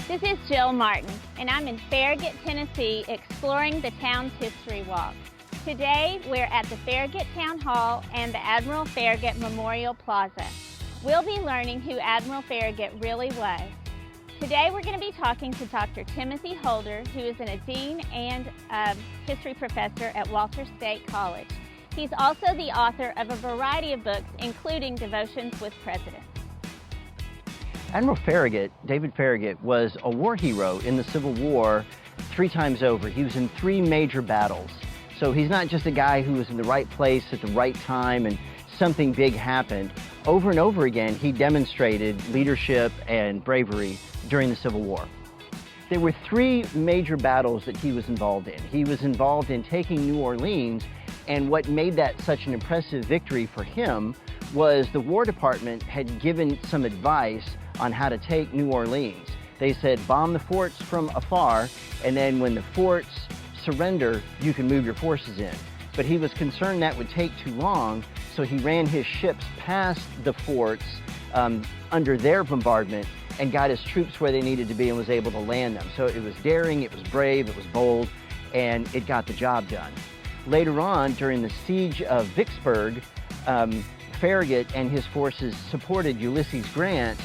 This is Jill Martin, and I'm in Farragut, Tennessee, exploring the town's history walk. Today, we're at the Farragut Town Hall and the Admiral Farragut Memorial Plaza. We'll be learning who Admiral Farragut really was. Today, we're going to be talking to Dr. Timothy Holder, who is a dean and a history professor at Walter State College. He's also the author of a variety of books, including Devotions with Presidents. Admiral Farragut, David Farragut, was a war hero in the Civil War 3 times over. He was in 3 major battles. So he's not just a guy who was in the right place at the right time and something big happened. Over and over again, he demonstrated leadership and bravery during the Civil War. There were 3 major battles that he was involved in. He was involved in taking New Orleans, and what made that such an impressive victory for him was the War Department had given some advice on how to take New Orleans. They said, bomb the forts from afar, and then when the forts surrender, you can move your forces in. But he was concerned that would take too long, so he ran his ships past the forts under their bombardment and got his troops where they needed to be and was able to land them. So it was daring, it was brave, it was bold, and it got the job done. Later on, during the siege of Vicksburg, Farragut and his forces supported Ulysses Grant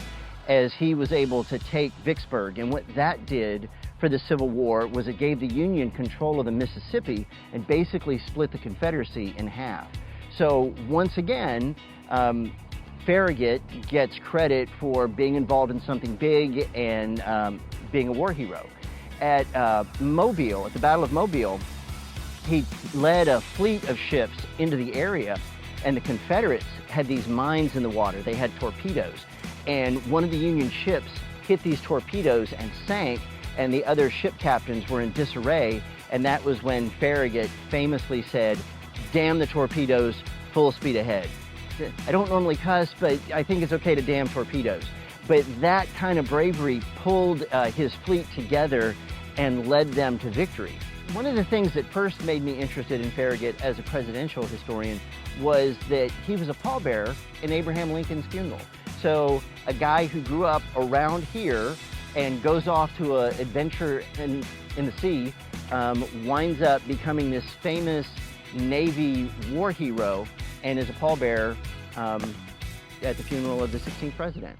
as he was able to take Vicksburg. And what that did for the Civil War was it gave the Union control of the Mississippi and basically split the Confederacy in half. So once again, Farragut gets credit for being involved in something big and being a war hero. At Mobile, at the Battle of Mobile, he led a fleet of ships into the area, and the Confederates had these mines in the water. They had torpedoes, and one of the Union ships hit these torpedoes and sank, and the other ship captains were in disarray, and that was when Farragut famously said, "Damn the torpedoes, full speed ahead." I don't normally cuss, but I think it's okay to damn torpedoes. But that kind of bravery pulled his fleet together and led them to victory. One of the things that first made me interested in Farragut as a presidential historian was that he was a pallbearer in Abraham Lincoln's funeral. So a guy who grew up around here and goes off to an adventure in the sea, winds up becoming this famous Navy war hero and is a pallbearer at the funeral of the 16th president.